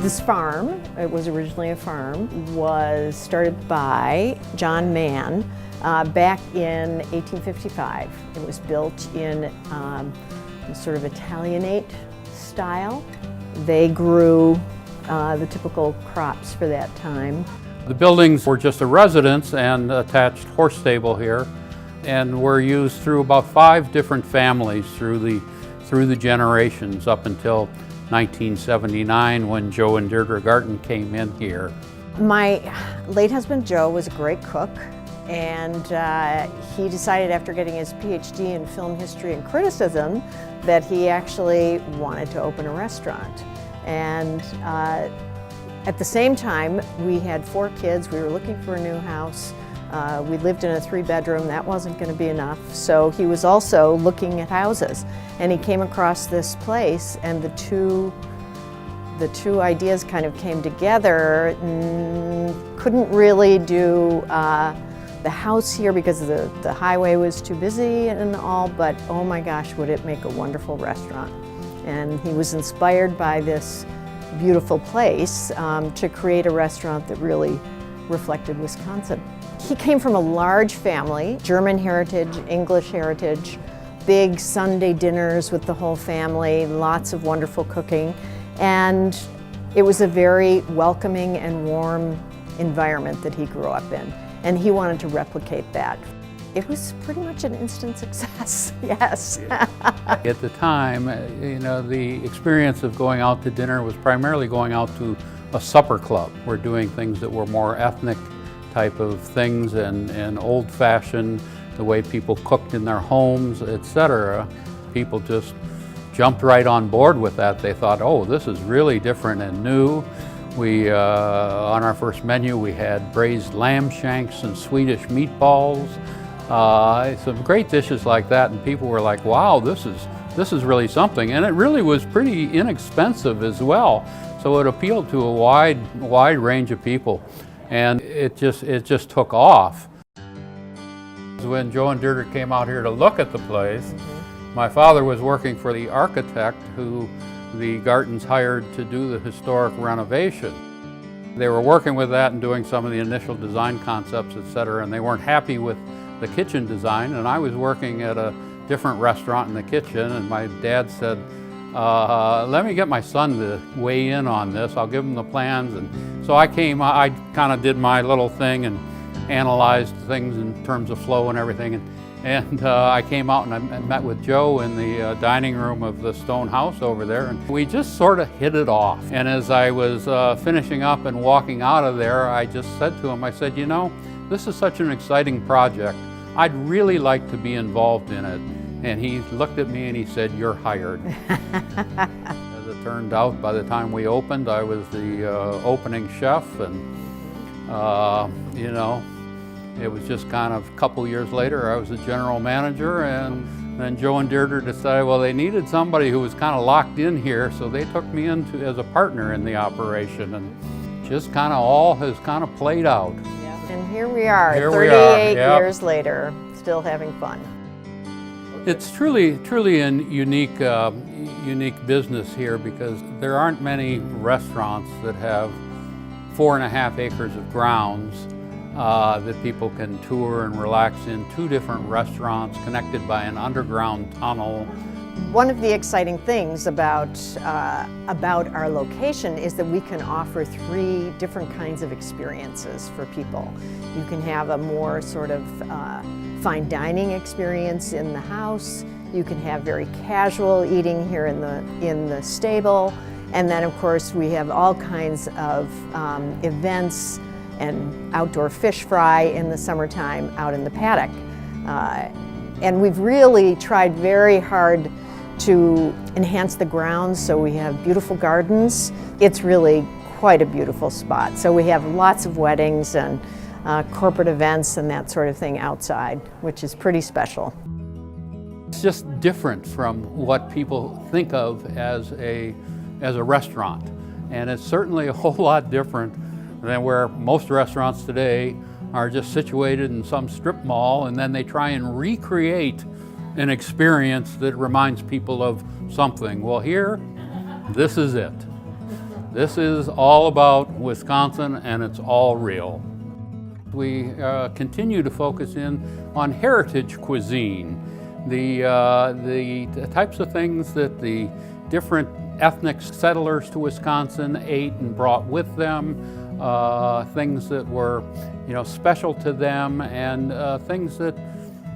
This farm, it was originally a farm, was started by John Mann back in 1855. It was built in sort of Italianate style. They grew the typical crops for that time. The buildings were just a residence and attached horse stable here, and were used through about 5 different families through the generations up until 1979 when Joe and Deirdre Garton came in here. My late husband Joe was a great cook, and he decided after getting his PhD in film history and criticism that he actually wanted to open a restaurant. And at the same time, we had 4 kids. We were looking for a new house. We lived in a 3-bedroom. That wasn't going to be enough. So he was also looking at houses, and he came across this place, and the two ideas kind of came together. Couldn't really do the house here because the highway was too busy and all, but oh my gosh, would it make a wonderful restaurant. And he was inspired by this beautiful place to create a restaurant that really reflected Wisconsin. He came from a large family, German heritage, English heritage, big Sunday dinners with the whole family, lots of wonderful cooking, and it was a very welcoming and warm environment that he grew up in, and he wanted to replicate that. It was pretty much an instant success, yes. At the time, you know, the experience of going out to dinner was primarily going out to a supper club. We're doing things that were more ethnic type of things and old-fashioned, the way people cooked in their homes, etc. People just jumped right on board with that. They thought, oh, this is really different and new. We, on our first menu, we had braised lamb shanks and Swedish meatballs. Some great dishes like that, and people were like, wow, this is really something. And it really was pretty inexpensive as well. So it appealed to a wide range of people. And it just took off. When Joe and Deirdre came out here to look at the place, my father was working for the architect who the Gartons hired to do the historic renovation. They were working with that and doing some of the initial design concepts, etc., and they weren't happy with the kitchen design, and I was working at a different restaurant in the kitchen, and my dad said, let me get my son to weigh in on this. I'll give him the plans. And so I kind of did my little thing and analyzed things in terms of flow and everything. And I came out and I met with Joe in the dining room of the stone house over there, and we just sort of hit it off. And as I was finishing up and walking out of there, I just said to him, I said, you know, this is such an exciting project. I'd really like to be involved in it. And he looked at me and he said, you're hired. As it turned out, by the time we opened, I was the opening chef, and you know, it was just kind of a couple years later, I was the general manager, and then Joe and Deirdre decided, well, they needed somebody who was kind of locked in here, so they took me in as a partner in the operation, and just kind of all has kind of played out. Yeah. And here we are, 38 years later, still having fun. It's truly a unique business here, because there aren't many restaurants that have 4.5 acres of grounds that people can tour and relax in. 2 different restaurants connected by an underground tunnel. One of the exciting things about our location is that we can offer 3 different kinds of experiences for people. You can have a more sort of fine dining experience in the house. You can have very casual eating here in the stable, and then of course we have all kinds of events and outdoor fish fry in the summertime out in the paddock. And we've really tried very hard to enhance the grounds, so we have beautiful gardens. It's really quite a beautiful spot. So we have lots of weddings and corporate events and that sort of thing outside, which is pretty special. It's just different from what people think of as a restaurant. And it's certainly a whole lot different than where most restaurants today are just situated in some strip mall, and then they try and recreate an experience that reminds people of something. Well, here, this is it. This is all about Wisconsin, and it's all real. We continue to focus in on heritage cuisine, the types of things that the different ethnic settlers to Wisconsin ate and brought with them, things that were, special to them, and things that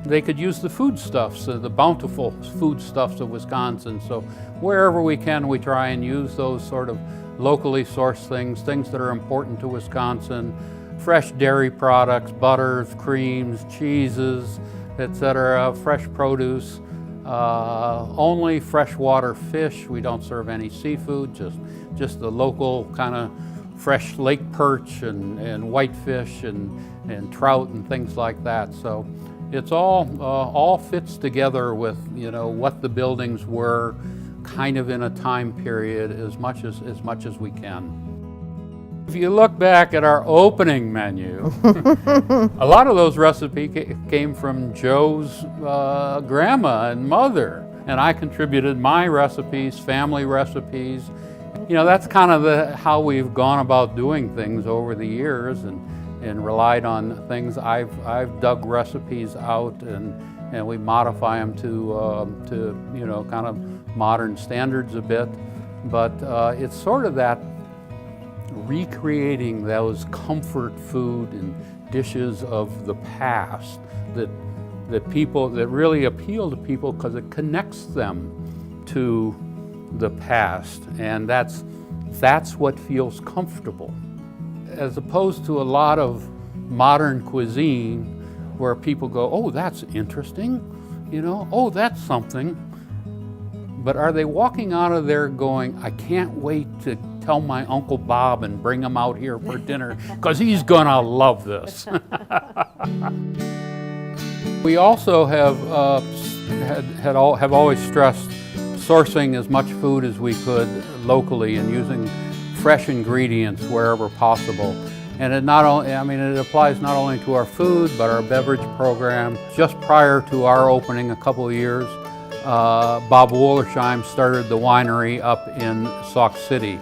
they could use the foodstuffs, the bountiful foodstuffs of Wisconsin. So wherever we can, we try and use those sort of locally sourced things that are important to Wisconsin, fresh dairy products, butters, creams, cheeses, etc., fresh produce, only freshwater fish. We don't serve any seafood, just the local kind of fresh lake perch and whitefish and trout and things like that. So it's all fits together with what the buildings were, kind of in a time period as much as we can. If you look back at our opening menu, a lot of those recipes came from Joe's grandma and mother, and I contributed my recipes, family recipes. That's kind of how we've gone about doing things over the years, and relied on things. I've dug recipes out, and we modify them to kind of modern standards a bit, but it's sort of that recreating those comfort food and dishes of the past that really appeal to people because it connects them to the past, and that's what feels comfortable, as opposed to a lot of modern cuisine where people go, oh, that's interesting, oh, that's something. But are they walking out of there going, I can't wait to tell my Uncle Bob and bring him out here for dinner because he's gonna love this. We also have always stressed sourcing as much food as we could locally and using fresh ingredients wherever possible. And it applies not only to our food, but our beverage program. Just prior to our opening a couple of years, Bob Wollersheim started the winery up in Sauk City.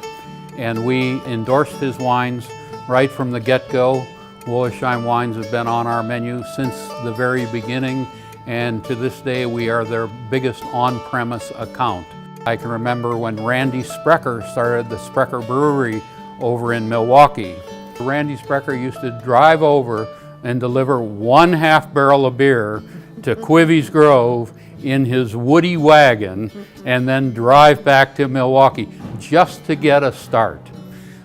And we endorsed his wines right from the get-go. Wollersheim wines have been on our menu since the very beginning, and to this day we are their biggest on-premise account. I can remember when Randy Sprecher started the Sprecher Brewery over in Milwaukee. Randy Sprecher used to drive over and deliver 1/2 barrel of beer to Quivey's Grove in his woody wagon and then drive back to Milwaukee just to get a start.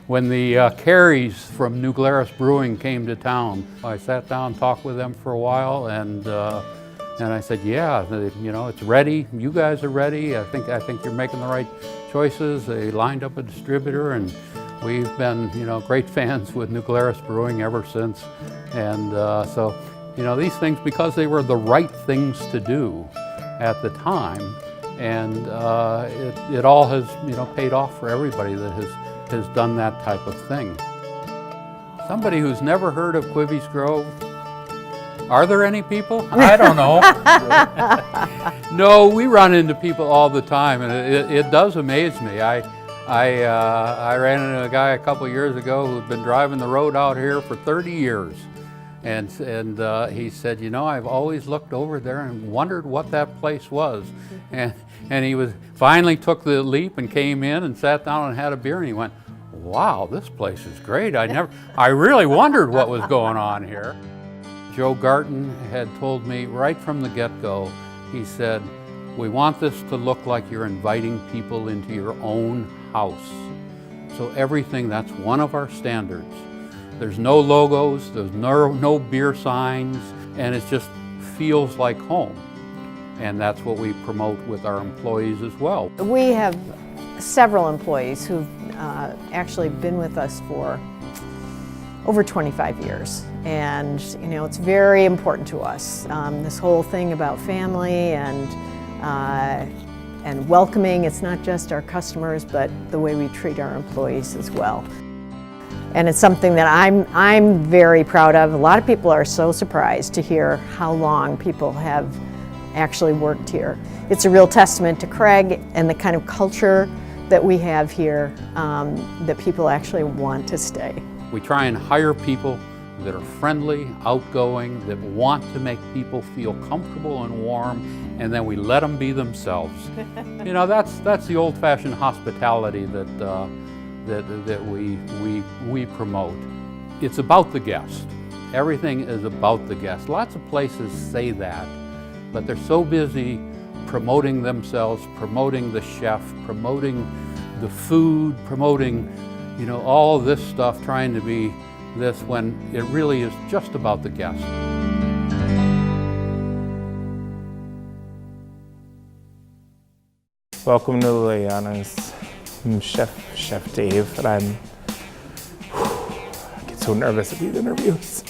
When the Careys from New Glarus Brewing came to town, I sat down and talked with them for a while, and I said, yeah, it's ready. You guys are ready. I think you're making the right choices. They lined up a distributor, and we've been great fans with New Glarus Brewing ever since. And so these things, because they were the right things to do at the time, and it all has paid off for everybody that has done that type of thing. Somebody who's never heard of Quivey's Grove, are there any people? I don't know. No, we run into people all the time, and it does amaze me. I ran into a guy a couple years ago who'd been driving the road out here for 30 years. And he said, I've always looked over there and wondered what that place was. And he finally took the leap and came in and sat down and had a beer, and he went, wow, this place is great. I really wondered what was going on here. Joe Garton had told me right from the get-go, he said, we want this to look like you're inviting people into your own house. So that's one of our standards. There's no logos, there's no beer signs, and it just feels like home. And that's what we promote with our employees as well. We have several employees who've actually been with us for over 25 years. And it's very important to us. This whole thing about family and welcoming, it's not just our customers, but the way we treat our employees as well. And it's something that I'm very proud of. A lot of people are so surprised to hear how long people have actually worked here. It's a real testament to Craig and the kind of culture that we have here that people actually want to stay. We try and hire people that are friendly, outgoing, that want to make people feel comfortable and warm, and then we let them be themselves. You know, that's the old-fashioned hospitality that we promote. It's about the guest. Everything is about the guest. Lots of places say that, but they're so busy promoting themselves, promoting the chef, promoting the food, promoting, you know, all this stuff, trying to be this when it really is just about the guest. Welcome to Liliana's. I'm Chef Dave, and I get so nervous at these interviews.